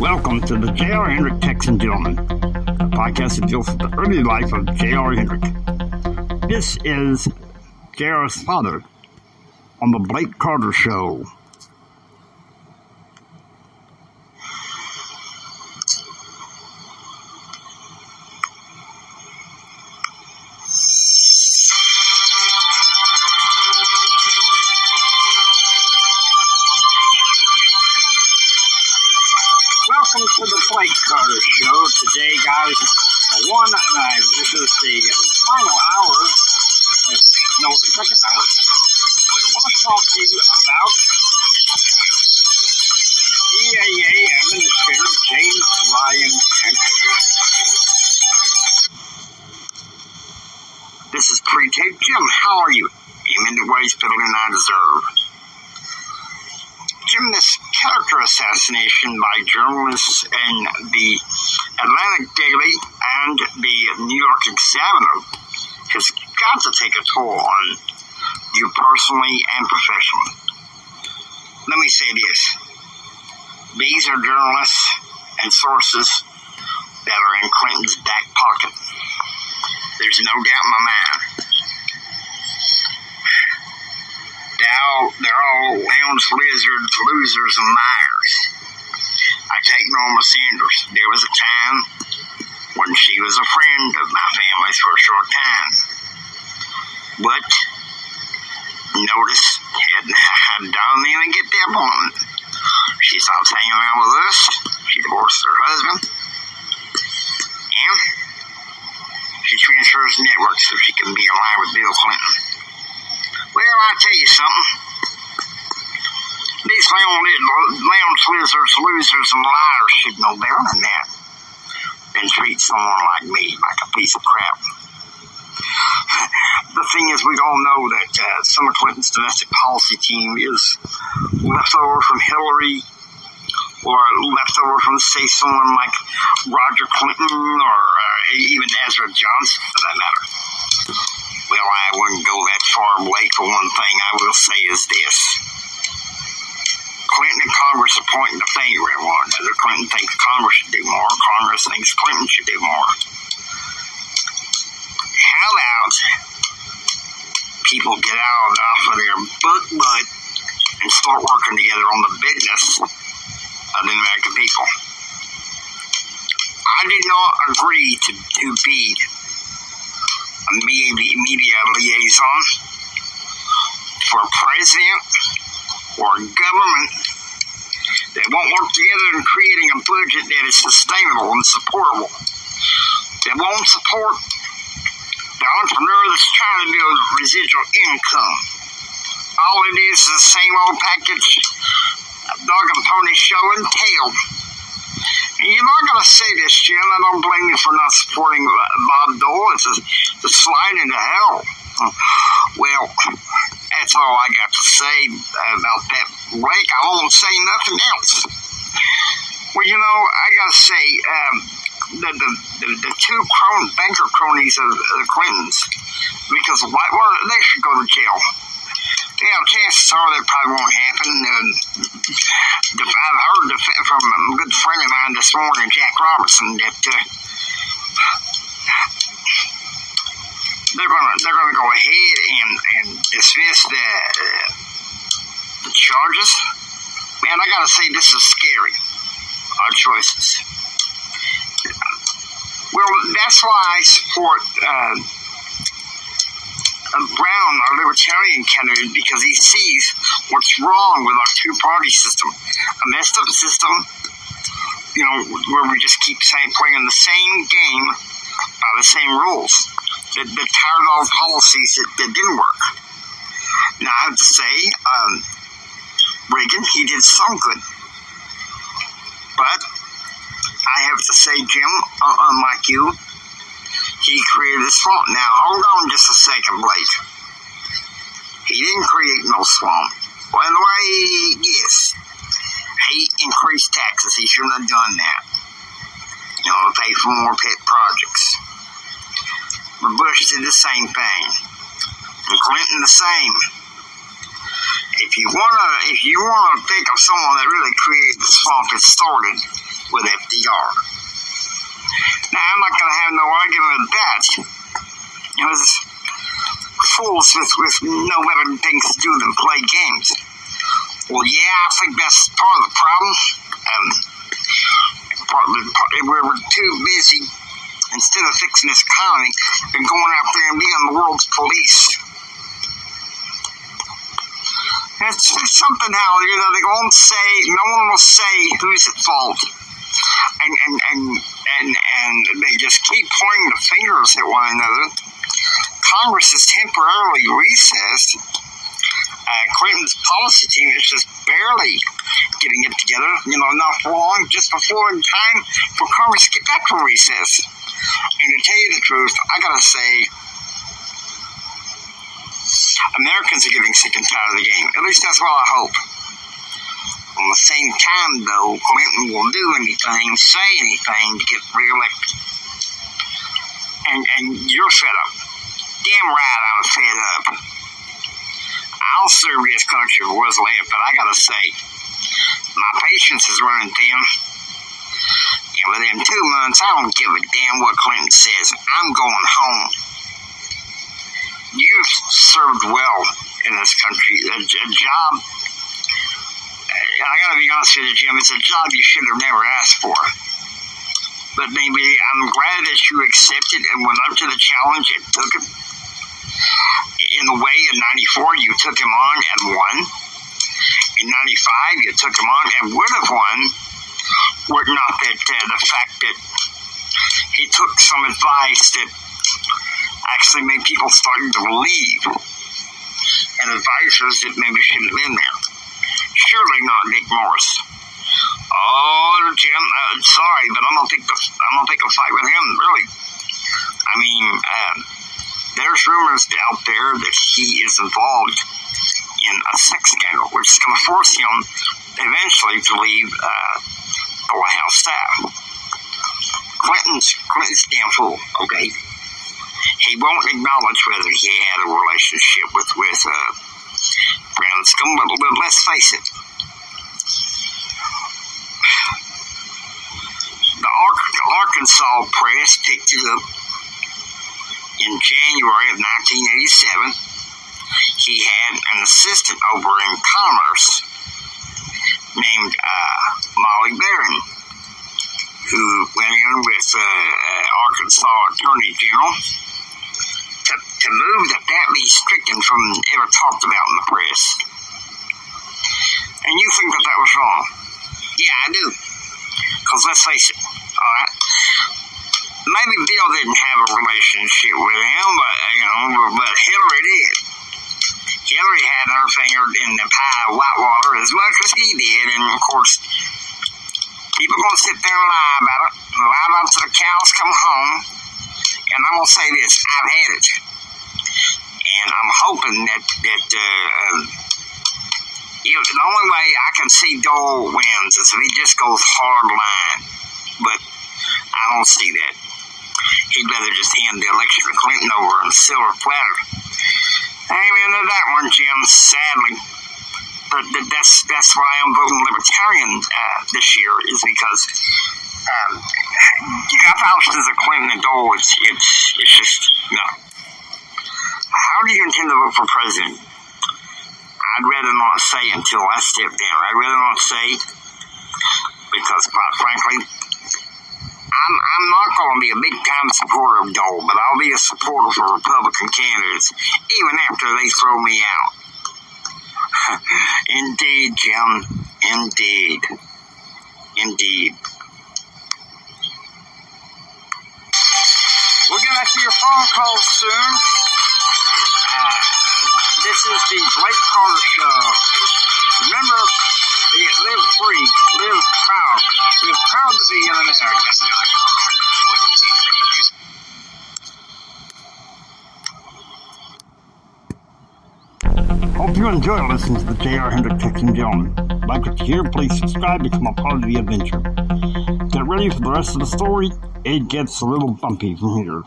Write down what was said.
Welcome to the J.R. Hendrick Texan Gentleman, a podcast that deals with the early life of J.R. Hendrick. This is J.R.'s father on the Blake Carter Show. Welcome to the Blake Carter Show. Today, guys, this is the final hour, the second hour. We want to talk to you about EAA Administrator James Hendrick. This is pre-tape. Jim, how are you? Aim in the ways better than I deserve. Jim, this character assassination by journalists in the Atlantic Daily and the New York Examiner has got to take a toll on you personally and professionally. Let me say this. These are journalists and sources that are in Clinton's back pocket. There's no doubt in my mind. They're all lounge lizards, losers, and liars. I take Norma Sanders. There was a time when she was a friend of my family's for a short time. But notice, I don't even get the appointment. She stopped hanging around with us. She divorced her husband. And she transfers networks so she can be in line with Bill Clinton. Well, I'll tell you something. These lounge lizards, losers, and liars should know better than that than treat someone like me like a piece of crap. The thing is, we all know that some of Clinton's domestic policy team is left over from Hillary or left over from, say, someone like Roger Clinton or even Ezra Johnson, for that matter. Well, I wouldn't go that far away. For one thing I will say is this. Clinton and Congress are pointing the finger at one another. Clinton thinks Congress should do more. Congress thinks Clinton should do more. How about people get out off of their butt and start working together on the business of the American people? I did not agree to be a media liaison for a president or a government that won't work together in creating a budget that is sustainable and supportable, that won't support the entrepreneur that's trying to build residual income. All it is the same old package, dog and pony show and tell. And you're not going to say this, Jim. I don't blame you for not supporting Bob Dole. It's a slide into hell. Well, that's all I got to say about that, Blake. I won't say nothing else. Well, I got to say, the two banker cronies of the Clintons, because they should go to jail. Chances are that probably won't happen. I've heard from a good friend of mine this morning, Jack Robertson, that they're going to go ahead and dismiss the charges. Man, I got to say, this is scary. Our choices. Well, that's why I support Brown, our libertarian candidate, because he sees what's wrong with our two-party system. A messed up system, where we just keep playing the same game by the same rules. The tired old policies that didn't work. Now, I have to say, Reagan, he did some good. But I have to say, Jim, unlike you, he created a swamp. Now, hold on just a second, Blake. He didn't create no swamp. Well, in a way, yes. He increased taxes. He shouldn't have done that. To pay for more pet projects. But Bush did the same thing. And Clinton the same. If you wanna think of someone that really created the swamp, it started with FDR. Now, I'm not gonna have no argument with that. There's fools with no better things to do than play games. Well, yeah, I think that's part of the problem. We're too busy, instead of fixing this economy, and going out there and being the world's police. It's something how, they won't say, no one will say who's at fault. And they just keep pointing the fingers at one another. Congress is temporarily recessed. Clinton's policy team is just barely getting it together, not for long, just before in time for Congress to get back from recess. And to tell you the truth, I gotta say, Americans are getting sick and tired of the game. At least that's what I hope. At the same time, though, Clinton will do anything, say anything to get reelected. And you're fed up. Damn right I'm fed up. I'll serve this country for what's left, but I gotta say, my patience is running thin. And within 2 months, I don't give a damn what Clinton says. I'm going home. You've served well in this country. A job, I gotta be honest with you, Jim, it's a job you should have never asked for. But maybe I'm glad that you accepted and went up to the challenge and took it. In a way, in 94, you took him on and won. In 95, you took him on and would have won, were it not that the fact that he took some advice that actually made people starting to leave, and advisors that maybe shouldn't have been there. Surely not Dick Morris. Oh, Jim, sorry, but I'm gonna take a fight with him. Really, I mean, there's rumors out there that he is involved in a sex scandal, which is going to force him eventually to leave the White House staff. Clinton's damn fool, okay? He won't acknowledge whether he had a relationship with Branscombe, but let's face it. The Arkansas press picked it up in January of 1987. He had an assistant over in Commerce named Molly Barron, who went in with Arkansas Attorney General to move that be stricken from ever talked about in the press. And you think that was wrong? Yeah, I do. Because let's face it, all right? Maybe Bill didn't have a relationship with him, but Hillary did. Hillary had her finger in the pie of Whitewater as much as he did, and of course, people are going to sit there and lie about it, lie about till the cows come home. And I'm going to say this, I've had it. And I'm hoping that the only way I can see Dole wins is if he just goes hard line. But I don't see that. He'd rather just hand the election to Clinton over on a silver platter. Amen to that one, Jim, sadly. But that's why I'm voting Libertarian this year, is because you got the options of Clinton and Dole. It's just, no. How do you intend to vote for president? I'd rather not say until I step down. I'd rather not say, because quite frankly, I'm not going to be a big-time supporter of Dole, but I'll be a supporter for Republican candidates, even after they throw me out. Indeed, Jim. Indeed. Indeed. We'll get back to your phone calls soon. This is the Blake Carter Show. Remember, live free, live proud to be an American. Hope you enjoy listening to the J.R. Hendrick Texan Gentleman. Like it here, please subscribe, become a part of the adventure. Get ready for the rest of the story. It gets a little bumpy from here.